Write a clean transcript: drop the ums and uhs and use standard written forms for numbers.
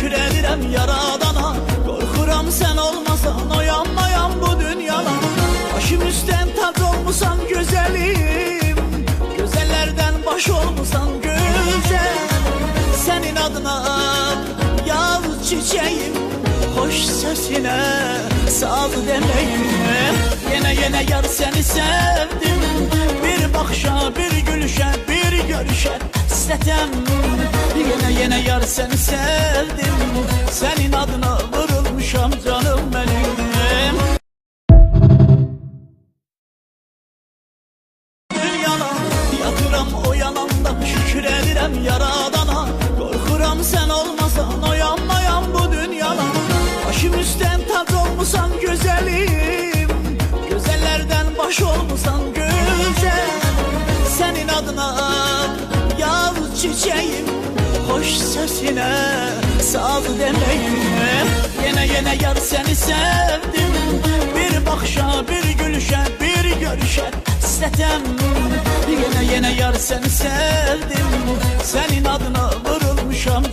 şükür edirəm yaradana. Korkuram sen olmasan oyanmayam bu dünyada. Başım üstten tac olmusan güzelim, güzellerden baş olmusan güzel. Senin adına yaz çiçeğim, hoş sesine saz demeyim. Yine yar seni sevdim, bir bakışa, bir gülüşe, bir görüşe hasretem. Yine yar seni sevdim, senin adına vurulmuşam canım benim. Dünyana yatıram o yananda, şükür edirəm yaradana. Korkuram sen olmasan oyanmayam bu dünyada. Başım üstten tac olmusan güzelim, güzellerden baş olmusan güzel. Senin adına yaz çiçeğim, hoş sesine saz demeyim. Yine yar seni sevdim, bir bakışa, bir gülüşe, bir görüşe hasretem. Yine yar seni sevdim, senin adına vurulmuşam